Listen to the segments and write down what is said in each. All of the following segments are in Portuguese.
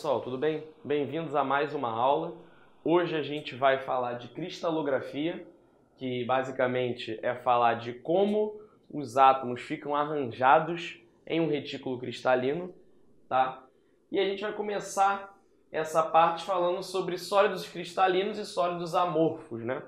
pessoal, tudo bem? Bem-vindos a mais uma aula. Hoje a gente vai falar de cristalografia, que basicamente é falar de como os átomos ficam arranjados em um retículo cristalino, tá? E a gente vai começar essa parte falando sobre sólidos cristalinos e sólidos amorfos, né?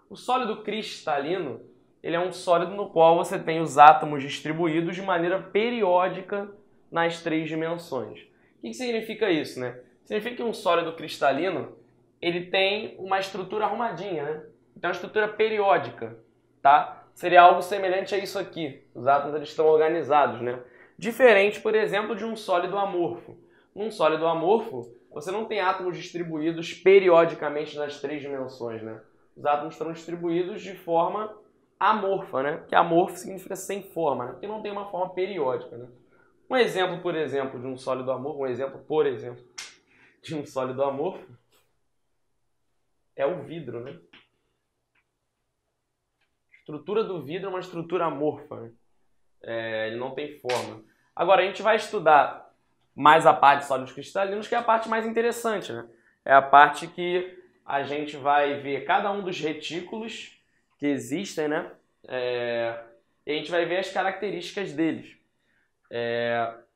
O sólido cristalino, ele é um sólido no qual você tem os átomos distribuídos de maneira periódica nas três dimensões. O que significa isso, né? Significa que um sólido cristalino, ele tem uma estrutura arrumadinha, né? Então, uma estrutura periódica, tá? Seria algo semelhante a isso aqui. Os átomos eles estão organizados, né? Diferente, por exemplo, de um sólido amorfo. Num sólido amorfo, você não tem átomos distribuídos periodicamente nas três dimensões, né? Os átomos estão distribuídos de forma amorfa, né? Que amorfo significa sem forma, né? Porque não tem uma forma periódica, né? Um exemplo, por exemplo, de um sólido amorfo, de um sólido amorfo é o vidro, né? A estrutura do vidro é uma estrutura amorfa, né? Ele não tem forma. Agora, a gente vai estudar mais a parte de sólidos cristalinos, que é a parte mais interessante, né? É a parte que a gente vai ver cada um dos retículos que existem, né? E a gente vai ver as características deles.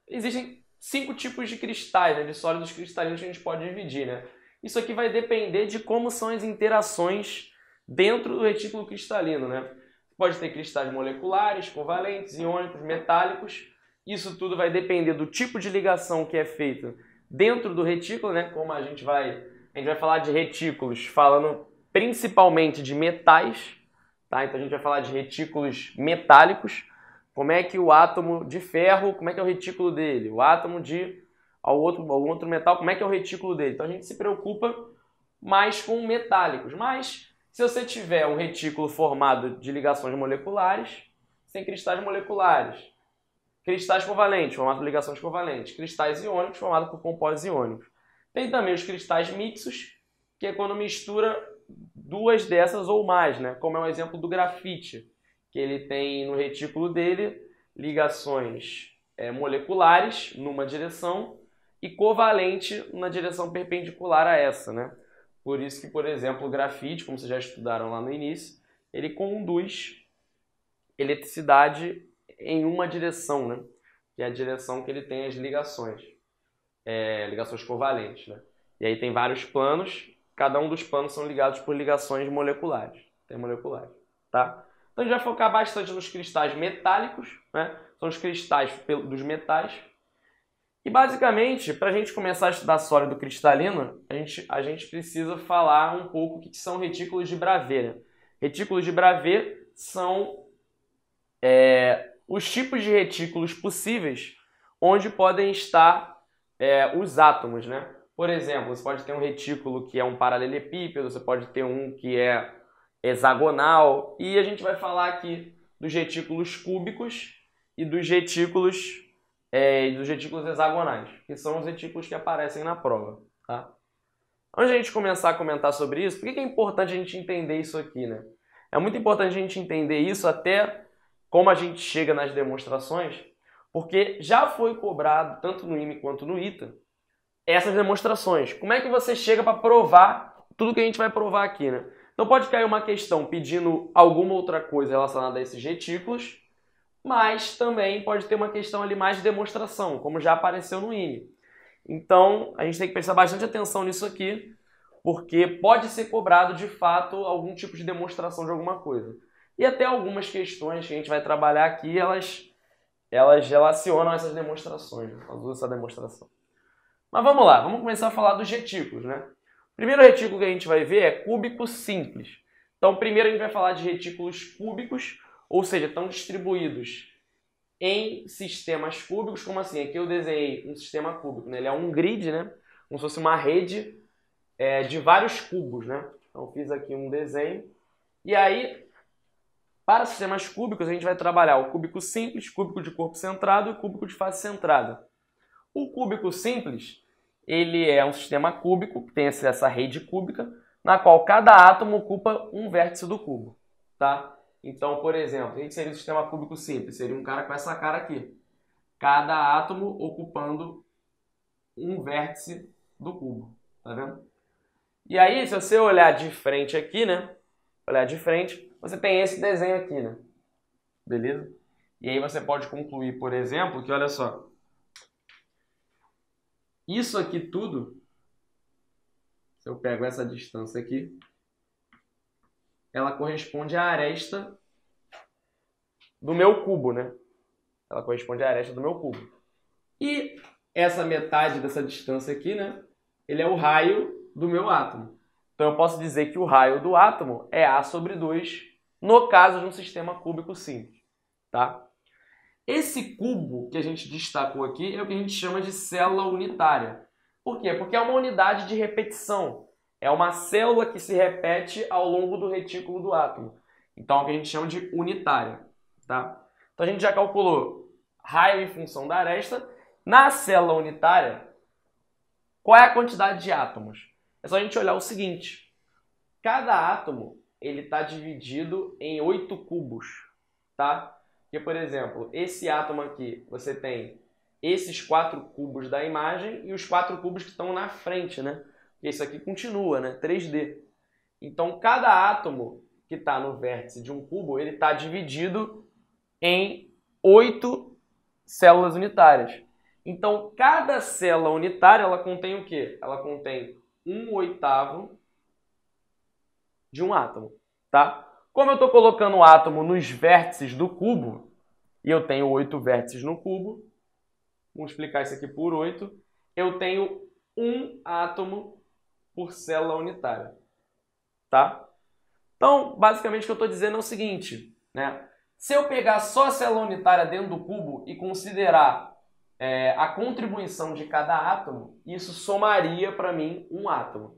Existem 5 tipos de cristais, né, de sólidos cristalinos que a gente pode dividir, né? Isso aqui vai depender de como são as interações dentro do retículo cristalino, né? Pode ter cristais moleculares, covalentes, iônicos, metálicos. Isso tudo vai depender do tipo de ligação que é feita dentro do retículo, né? Como a gente vai falar de retículos falando principalmente de metais, tá? Então a gente vai falar de retículos metálicos. Como é que o átomo de ferro, como é que é o retículo dele? O átomo de algum outro metal, como é que é o retículo dele? Então a gente se preocupa mais com metálicos. Mas se você tiver um retículo formado de ligações moleculares, você tem cristais moleculares. Cristais covalentes, formados por ligações covalentes. Cristais iônicos, formados por compósitos iônicos. Tem também os cristais mixos, que é quando mistura duas dessas ou mais, né? Como é o exemplo do grafite, que ele tem no retículo dele ligações moleculares numa direção e covalente na direção perpendicular a essa, né? Por isso que, por exemplo, o grafite, como vocês já estudaram lá no início, ele conduz eletricidade em uma direção, né? Que é a direção que ele tem as ligações, ligações covalentes, né? E aí tem vários planos, cada um dos planos são ligados por ligações moleculares, intermoleculares, tá? Então a gente vai focar bastante nos cristais metálicos, né? São os cristais dos metais. E basicamente, para a gente começar a estudar sólido cristalino, a gente precisa falar um pouco o que são retículos de Bravais. Retículos de Bravais são os tipos de retículos possíveis onde podem estar os átomos, né? Por exemplo, você pode ter um retículo que é um paralelepípedo, você pode ter um que é hexagonal, e a gente vai falar aqui dos retículos cúbicos e dos retículos hexagonais, que são os retículos que aparecem na prova, tá? Antes de a gente começar a comentar sobre isso, por que é importante a gente entender isso aqui, né? É muito importante a gente entender isso até como a gente chega nas demonstrações, porque já foi cobrado, tanto no IME quanto no ITA, essas demonstrações. Como é que você chega para provar tudo que a gente vai provar aqui, né? Então pode cair uma questão pedindo alguma outra coisa relacionada a esses retículos, mas também pode ter uma questão ali mais de demonstração, como já apareceu no IME. Então a gente tem que prestar bastante atenção nisso aqui, porque pode ser cobrado de fato algum tipo de demonstração de alguma coisa. E até algumas questões que a gente vai trabalhar aqui, elas relacionam essas demonstrações, elas usam essa demonstração. Mas vamos lá, vamos começar a falar dos retículos, né? O primeiro retículo que a gente vai ver é cúbico simples. Então, primeiro a gente vai falar de retículos cúbicos, ou seja, estão distribuídos em sistemas cúbicos. Como assim? Aqui eu desenhei um sistema cúbico, né? Ele é um grid, né? Como se fosse uma rede de vários cubos, né? Então, eu fiz aqui um desenho. E aí, para sistemas cúbicos, a gente vai trabalhar o cúbico simples, cúbico de corpo centrado e cúbico de face centrada. O cúbico simples, ele é um sistema cúbico, que tem essa rede cúbica, na qual cada átomo ocupa um vértice do cubo, tá? Então, por exemplo, o que seria o sistema cúbico simples? Seria um cara com essa cara aqui. Cada átomo ocupando um vértice do cubo, tá vendo? E aí, se você olhar de frente aqui, né? Olhar de frente, você tem esse desenho aqui, né? Beleza? E aí você pode concluir, por exemplo, que olha só. Isso aqui tudo, se eu pego essa distância aqui, ela corresponde à aresta do meu cubo, né? Ela corresponde à aresta do meu cubo. E essa metade dessa distância aqui, né? Ele é o raio do meu átomo. Então eu posso dizer que o raio do átomo é A sobre 2, no caso de um sistema cúbico simples, tá? Esse cubo que a gente destacou aqui é o que a gente chama de célula unitária. Por quê? Porque é uma unidade de repetição. É uma célula que se repete ao longo do retículo do átomo. Então é o que a gente chama de unitária, tá? Então a gente já calculou raio em função da aresta. Na célula unitária, qual é a quantidade de átomos? É só a gente olhar o seguinte. Cada átomo ele está dividido em 8 cubos, tá? Porque, por exemplo, esse átomo aqui, você tem esses 4 cubos da imagem e os 4 cubos que estão na frente, né? Porque isso aqui continua, né? 3D. Então, cada átomo que está no vértice de um cubo, ele está dividido em 8 células unitárias. Então, cada célula unitária, ela contém o quê? Ela contém 1/8 de um átomo, tá? Como eu estou colocando o átomo nos vértices do cubo, e eu tenho 8 vértices no cubo, vamos multiplicar isso aqui por 8, eu tenho 1 átomo por célula unitária, tá? Então, basicamente, o que eu estou dizendo é o seguinte, né? Se eu pegar só a célula unitária dentro do cubo e considerar a contribuição de cada átomo, isso somaria para mim um átomo,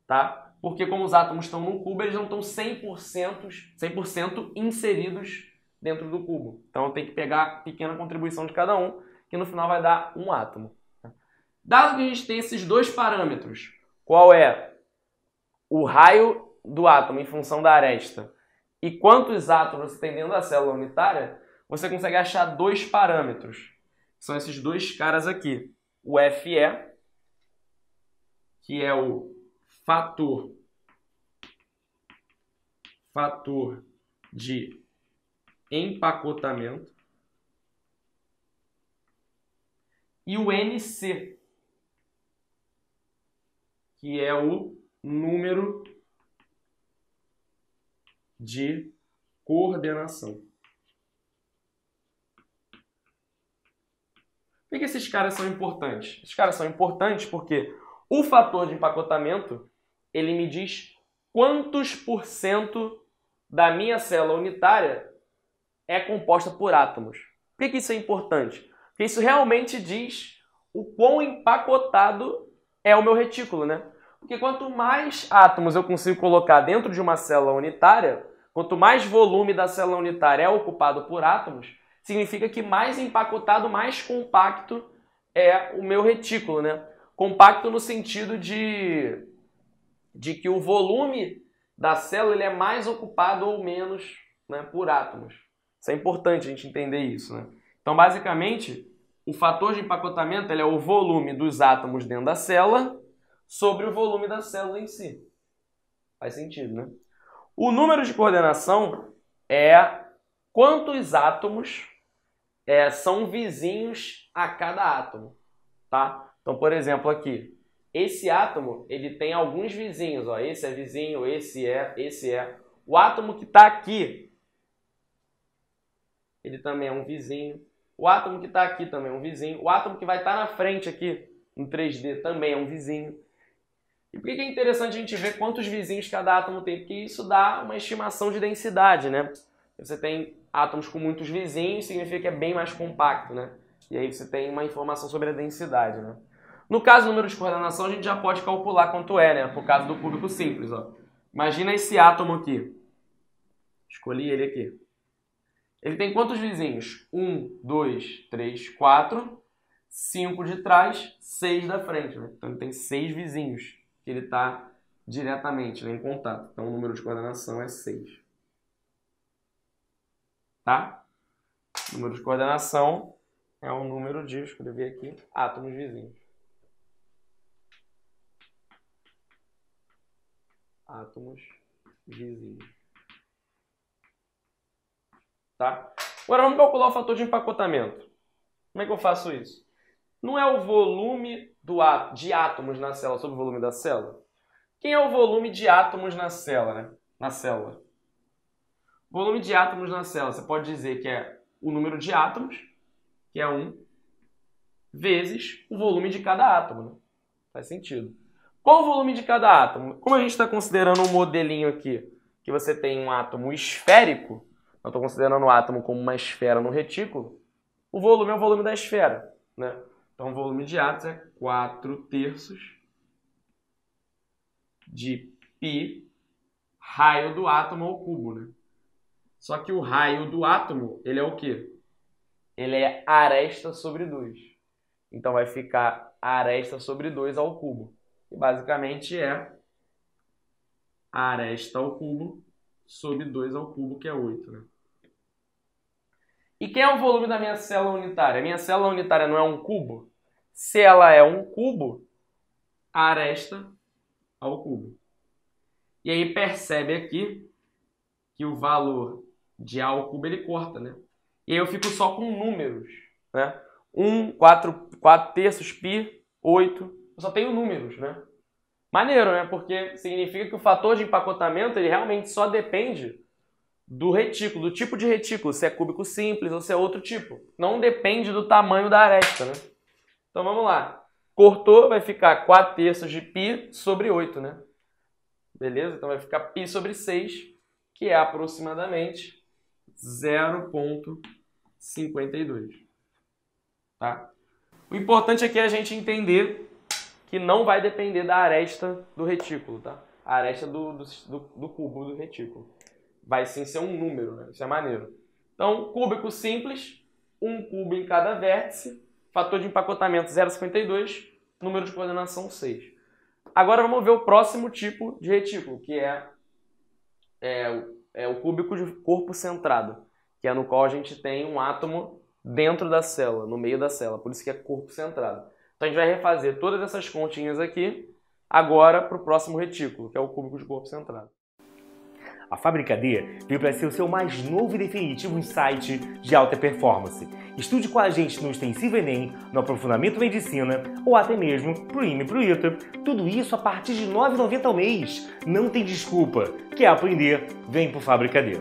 tá? Porque como os átomos estão no cubo, eles não estão 100% inseridos dentro do cubo. Então eu tenho que pegar a pequena contribuição de cada um, que no final vai dar um átomo. Dado que a gente tem esses dois parâmetros, qual é o raio do átomo em função da aresta e quantos átomos você tem dentro da célula unitária, você consegue achar dois parâmetros. São esses dois caras aqui. O Fe, que é o fator de empacotamento, e o Nc, que é o número de coordenação. Por que esses caras são importantes? Esses caras são importantes porque o fator de empacotamento, ele me diz quantos % da minha célula unitária é composta por átomos. Por que isso é importante? Porque isso realmente diz o quão empacotado é o meu retículo, né? Porque quanto mais átomos eu consigo colocar dentro de uma célula unitária, quanto mais volume da célula unitária é ocupado por átomos, significa que mais empacotado, mais compacto é o meu retículo, né? Compacto no sentido de que o volume da célula ele é mais ocupado ou menos, né, por átomos. Isso é importante a gente entender isso, né? Então, basicamente, o fator de empacotamento ele é o volume dos átomos dentro da célula sobre o volume da célula em si. Faz sentido, né? O número de coordenação é quantos átomos são vizinhos a cada átomo, tá? Então, por exemplo, aqui, esse átomo, ele tem alguns vizinhos, ó. Esse é vizinho, esse é. O átomo que está aqui, ele também é um vizinho. O átomo que está aqui também é um vizinho. O átomo que vai estar na frente aqui, no 3D, também é um vizinho. E por que é interessante a gente ver quantos vizinhos cada átomo tem? Porque isso dá uma estimação de densidade, né? Você tem átomos com muitos vizinhos, significa que é bem mais compacto, né? E aí você tem uma informação sobre a densidade, né? No caso do número de coordenação, a gente já pode calcular quanto é, né? Por causa do cúbico simples, ó. Imagina esse átomo aqui. Escolhi ele aqui. Ele tem quantos vizinhos? 1, 2, 3, 4, 5 de trás, 6 da frente, né? Então ele tem 6 vizinhos que ele está diretamente, né, em contato. Então o número de coordenação é 6. Tá? O número de coordenação é o número de, escrevi aqui, átomos vizinhos. átomos vizinhos. Tá? Agora vamos calcular o fator de empacotamento. Como é que eu faço isso? Não é o volume de átomos na célula sobre o volume da célula? Quem é o volume de átomos na célula, né? Na célula. O volume de átomos na célula, você pode dizer que é o número de átomos, que é 1, vezes o volume de cada átomo, né? Faz sentido. Qual o volume de cada átomo? Como a gente está considerando um modelinho aqui, que você tem um átomo esférico, eu estou considerando o átomo como uma esfera no retículo, o volume é o volume da esfera, né? Então o volume de átomos é 4/3 de π raio do átomo ao cubo, né? Só que o raio do átomo, ele é o quê? Ele é aresta sobre 2. Então vai ficar aresta sobre 2 ao cubo. Que basicamente é aresta ao cubo sobre 2 ao cubo, que é 8, né? E quem é o volume da minha célula unitária? A minha célula unitária não é um cubo? Se ela é um cubo, aresta ao cubo. E aí percebe aqui que o valor de A ao cubo ele corta, né? E aí eu fico só com números, né? 1, 4/3 π, 8. Eu só tenho números, né? Maneiro, né? Porque significa que o fator de empacotamento ele realmente só depende do retículo, do tipo de retículo, se é cúbico simples ou se é outro tipo. Não depende do tamanho da aresta, né? Então vamos lá. Cortou, vai ficar 4/3 de π sobre 8, né? Beleza? Então vai ficar π sobre 6, que é aproximadamente 0,52. Tá? O importante aqui é a gente entender que não vai depender da aresta do retículo, tá? A aresta do cubo do retículo. Vai sim ser um número, né? Isso é maneiro. Então, cúbico simples, um cubo em cada vértice, fator de empacotamento 0,52, número de coordenação 6. Agora vamos ver o próximo tipo de retículo, que é o cúbico de corpo centrado, que é no qual a gente tem um átomo dentro da célula, no meio da célula, por isso que é corpo centrado. Então a gente vai refazer todas essas continhas aqui, agora para o próximo retículo, que é o cúbico de corpo centrado. A Fábrica D veio para ser o seu mais novo e definitivo insight de alta performance. Estude com a gente no Extensivo Enem, no Aprofundamento Medicina ou até mesmo pro IME e pro ITA. Tudo isso a partir de R$ 9,90 ao mês. Não tem desculpa. Quer aprender? Vem pro Fábrica D.